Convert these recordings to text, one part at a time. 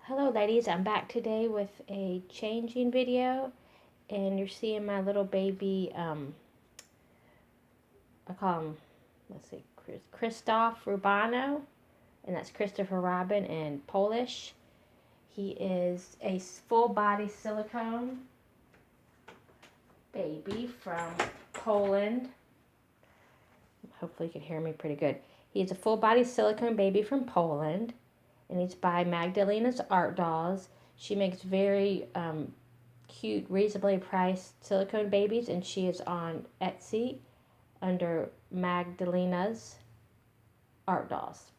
Hello ladies, I'm back today with a changing video, and you're seeing my little baby, I call him, let's see, Kristoff Rubano, and that's Christopher Robin in Polish. He is a full body silicone baby from Poland. Hopefully you can hear me pretty good. He's a full body silicone baby from Poland, and he's by Magdalena's Art Dolls. She makes very cute, reasonably priced silicone babies, and she is on Etsy under Magdalena's Art Dolls.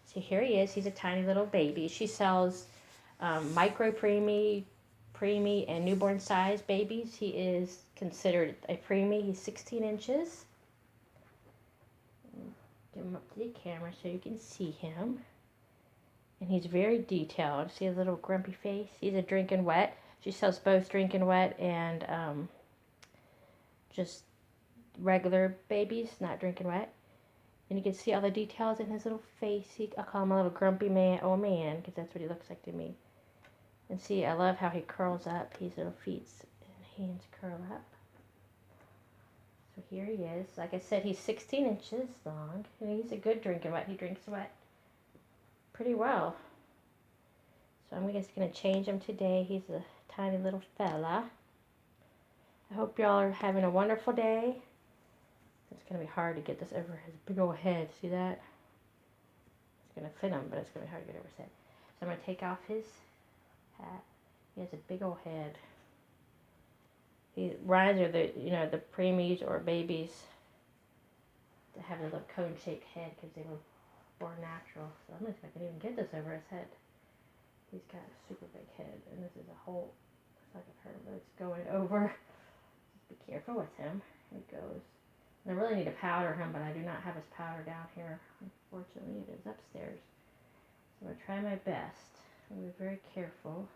So here he is. He's a tiny little baby. She sells micro preemie, and newborn size babies. He is considered a preemie. He's 16 inches. Get him up to the camera so you can see him. And he's very detailed. See his little grumpy face? He's a drinking wet. She sells both drinking wet and just regular babies, not drinking wet. And you can see all the details in his little face. I call him a little grumpy man, old man, because that's what he looks like to me. And see, I love how he curls up. His little feet and hands curl up. So here he is. Like I said, he's 16 inches long. And he's a good drinking wet. He drinks wet pretty well. So I'm just going to change him today. He's a tiny little fella. I hope y'all are having a wonderful day. It's going to be hard to get this over his big old head. See that? It's going to fit him, but it's going to be hard to get over his head. So I'm going to take off his hat. He has a big old head. He reminds me of the preemies or babies that have a little cone-shaped head because they were born natural. So I'm not going to even get this over his head. He's got a super big head, and this is a hole. It's like a hurt, but it's going over. Just be careful with him. Here he goes. And I really need to powder him, but I do not have his powder down here. Unfortunately, it is upstairs. So I'm going to try my best. I'm going to be very careful.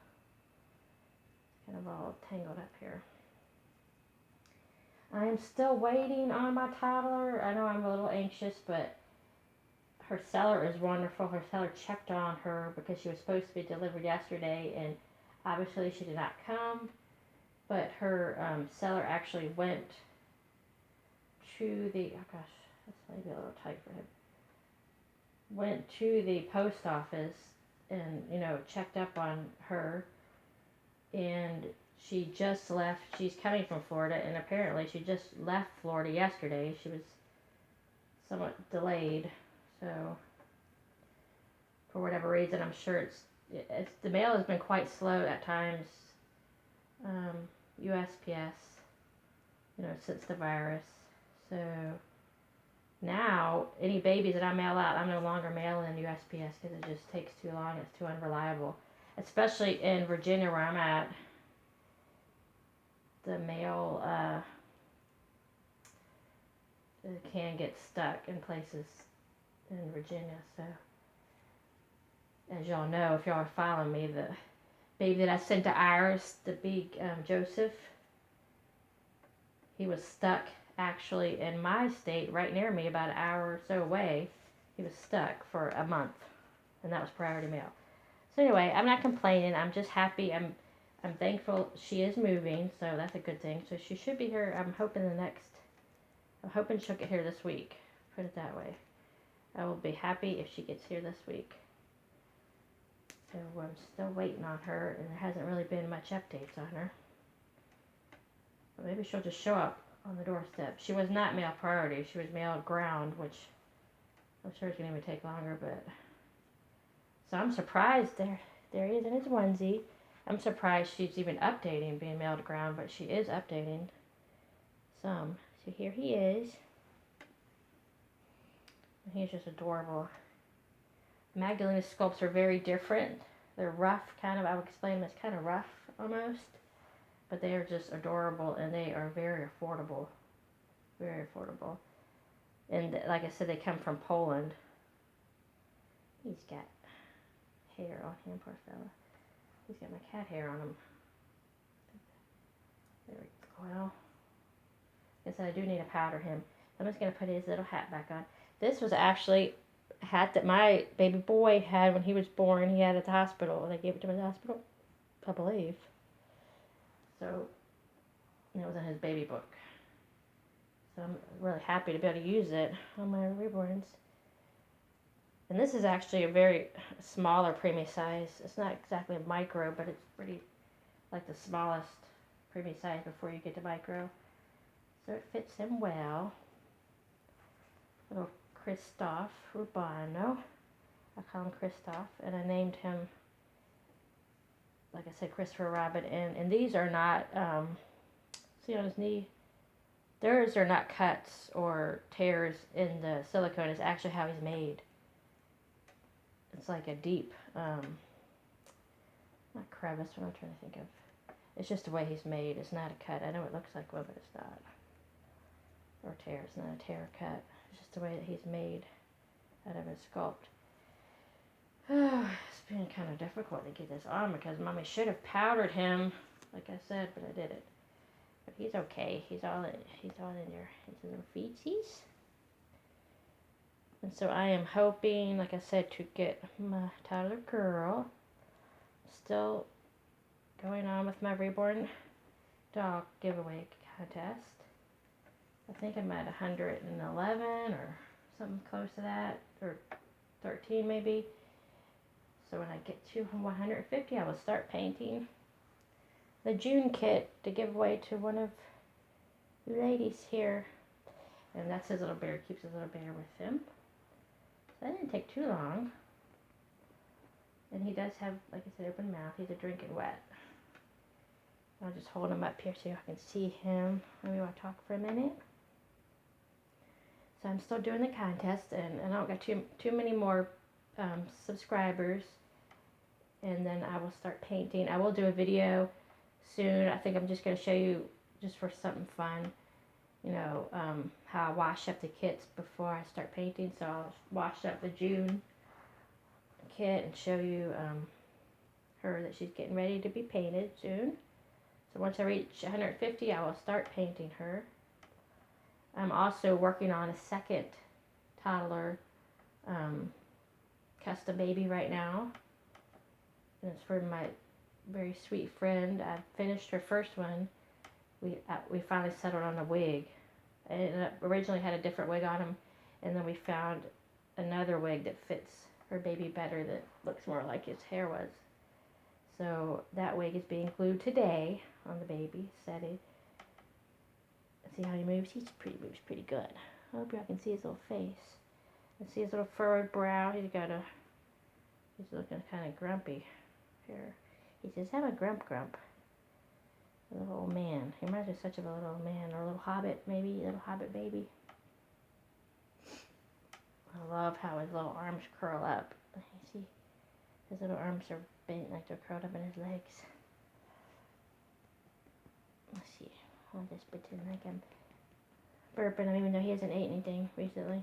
It's kind of all tangled up here. I am still waiting on my toddler. I know I'm a little anxious, but her seller is wonderful. Her seller checked on her because she was supposed to be delivered yesterday, and obviously she did not come. But her seller actually went to the, oh gosh, that's maybe a little tight for him. Went to the post office and, checked up on her. And she just left. She's coming from Florida, and apparently she just left Florida yesterday. She was somewhat delayed. So, for whatever reason, I'm sure it's the mail has been quite slow at times. USPS, since the virus. So now any babies that I mail out, I'm no longer mailing in USPS because it just takes too long. It's too unreliable, especially in Virginia where I'm at. The mail can get stuck in places in Virginia. So, as y'all know, if y'all are following me, the baby that I sent to Iris, the big Joseph, he was stuck actually in my state, right near me, about an hour or so away. He was stuck for a month, and that was priority mail. So anyway, I'm not complaining. I'm just happy. I'm thankful she is moving, so that's a good thing. So she should be here. I'm hoping she'll get here this week. Put it that way. I will be happy if she gets here this week. So I'm still waiting on her, and there hasn't really been much updates on her. But maybe she'll just show up on the doorstep. She was not mail priority. She was mail ground, which I'm sure is going to even take longer. But so I'm surprised. There he is in his onesie. I'm surprised she's even updating being mailed to ground, but she is updating some. So here he is. And he's just adorable. Magdalena sculpts are very different. They're rough, kind of. I would explain them as kind of rough almost. But they are just adorable, and they are very affordable. Very affordable. And like I said, they come from Poland. He's got hair on him, poor fella. He's got my cat hair on him. There we go. Well, like I said, I do need to powder him. I'm just going to put his little hat back on. This was actually hat that my baby boy had when he was born. He had at the hospital. They gave it to him at the hospital, I believe. So it was in his baby book. So I'm really happy to be able to use it on my reborns. And this is actually a very smaller preemie size. It's not exactly a micro, but it's pretty like the smallest preemie size before you get to micro. So it fits him well. Little Kristoff Rubano. I call him Kristoff, and I named him, like I said, Christopher Robin. And these are not, see on his knee, theirs are not cuts or tears in the silicone. It's actually how he's made. It's like a deep, not crevice, what I'm trying to think of. It's just the way he's made. It's not a cut. I know it looks like one, but it's not. Or tear. It's not a tear cut. It's just the way that he's made out of his sculpt. It's been kind of difficult to get this on because Mommy should have powdered him, like I said, but I didn't. But he's okay. He's all in there. His little feetsies. And so I am hoping, like I said, to get my toddler girl. Still going on with my reborn dog giveaway contest. I think I'm at 111 or something close to that, or 13 maybe. So when I get to 150, I will start painting the June kit to give away to one of you ladies here. And that's his little bear. Keeps his little bear with him. So that didn't take too long. And he does have, like I said, open mouth. He's a drinking wet. I'll just hold him up here so I can see him. Maybe I'll talk for a minute. So I'm still doing the contest, and I don't got too many more subscribers. And then I will start painting. I will do a video soon. I think I'm just going to show you, just for something fun, you know, how I wash up the kits before I start painting. So I'll wash up the June kit and show you her that she's getting ready to be painted soon. So once I reach 150, I will start painting her. I'm also working on a second toddler custom baby right now. And it's for my very sweet friend. I finished her first one. We finally settled on a wig. I originally had a different wig on him, and then we found another wig that fits her baby better, that looks more like his hair was. So that wig is being glued today on the baby, setting. See how he moves? He moves pretty good. I hope y'all can see his little face. And see his little furrowed brow. He's looking kind of grumpy here. He says, "I'm a grump. A little old man." He reminds me such of a little old man, or a little hobbit, maybe, a little hobbit baby. I love how his little arms curl up. You see, his little arms are bent like they're curled up in his legs. Let's see. I'll just pretend like I'm burping, even though he hasn't ate anything recently.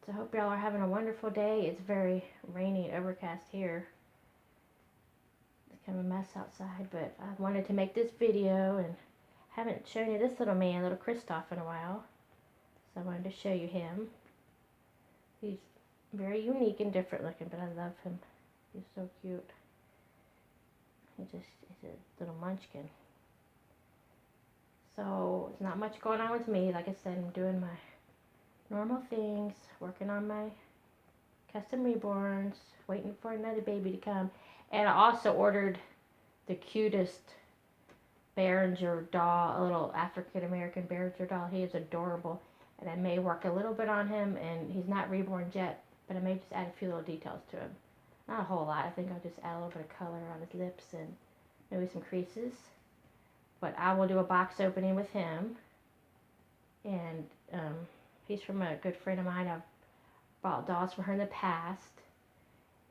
So I hope y'all are having a wonderful day. It's very rainy and overcast here. It's kind of a mess outside, but I wanted to make this video, and haven't shown you this little man, little Kristoff, in a while. So I wanted to show you him. He's very unique and different looking, but I love him. He's so cute. He's a little munchkin. So it's not much going on with me. Like I said, I'm doing my normal things, working on my custom reborns, waiting for another baby to come. And I also ordered the cutest Behringer doll, a little African American Behringer doll. He is adorable. And I may work a little bit on him, and he's not reborn yet, but I may just add a few little details to him. Not a whole lot. I think I'll just add a little bit of color on his lips and maybe some creases. But I will do a box opening with him. And he's from a good friend of mine. I've bought dolls from her in the past.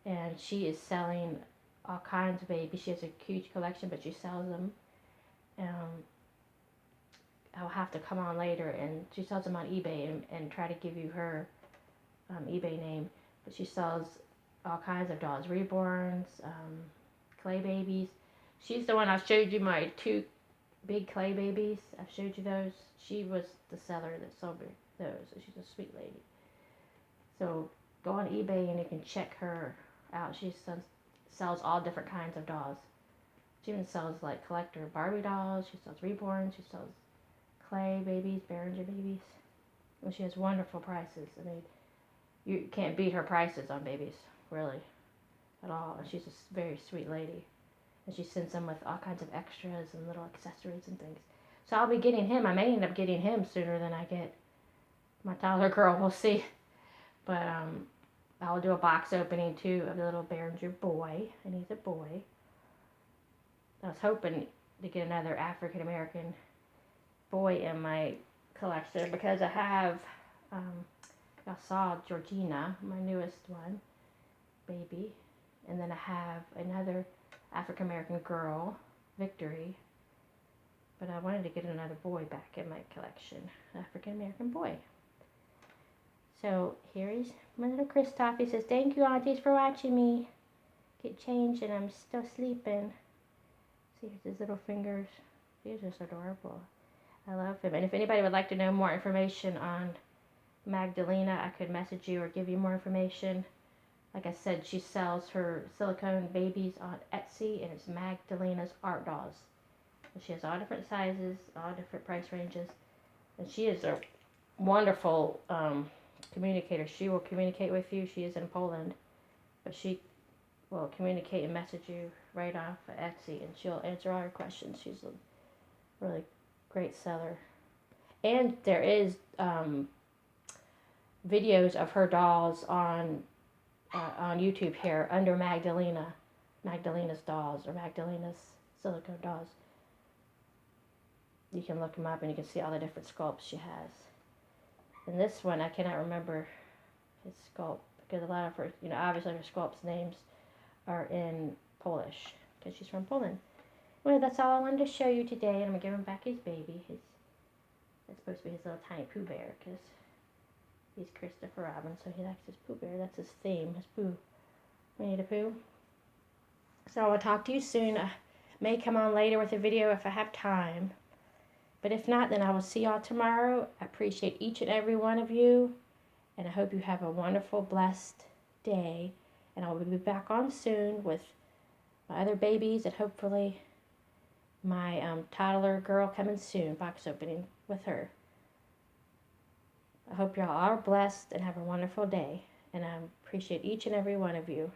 And she is selling all kinds of babies. She has a huge collection, but she sells them. I'll have to come on later, and she sells them on eBay, and try to give you her eBay name. But she sells all kinds of dolls, reborns, clay babies. She's the one I showed you, my 2 big clay babies. I've showed you those. She was the seller that sold me those. So she's a sweet lady. So go on eBay and you can check her out. She sells all different kinds of dolls. She even sells like collector Barbie dolls. She sells reborn. She sells clay babies, Behringer babies. And she has wonderful prices. I mean, you can't beat her prices on babies, really, at all. And she's a very sweet lady. And she sends them with all kinds of extras and little accessories and things. So I'll be getting him. I may end up getting him sooner than I get my toddler girl. We'll see. But I'll do a box opening too of the little Behringer boy. And he's a boy. I was hoping to get another African American boy in my collection because I have, y'all saw Georgina, my newest one, baby. And then I have another African American girl, Victory. But I wanted to get another boy back in my collection, African American boy. So here is my little Kristoff. He says, "Thank you, aunties, for watching me get changed, and I'm still sleeping." See, here's his little fingers. He's just adorable. I love him. And if anybody would like to know more information on Magdalena, I could message you or give you more information. Like I said, she sells her silicone babies on Etsy, and it's Magdalena's Art Dolls. And she has all different sizes, all different price ranges. And she is a wonderful communicator. She will communicate with you. She is in Poland, but she will communicate and message you right off of Etsy, and she'll answer all your questions. She's a really great seller. And there is videos of her dolls on YouTube here under Magdalena's dolls, or Magdalena's silicone dolls. You can look them up and you can see all the different sculpts she has. And this one, I cannot remember his sculpt because a lot of her, obviously her sculpt's names are in Polish because she's from Poland. Well, that's all I wanted to show you today, and I'm going to give him back his baby. That's supposed to be his little tiny Pooh Bear because he's Christopher Robin, so he likes his Pooh Bear. That's his theme, his Pooh. Winnie the Pooh. So I will talk to you soon. I may come on later with a video if I have time. But if not, then I will see y'all tomorrow. I appreciate each and every one of you. And I hope you have a wonderful, blessed day. And I will be back on soon with my other babies and hopefully my toddler girl coming soon. Box opening with her. I hope y'all are blessed and have a wonderful day. And I appreciate each and every one of you.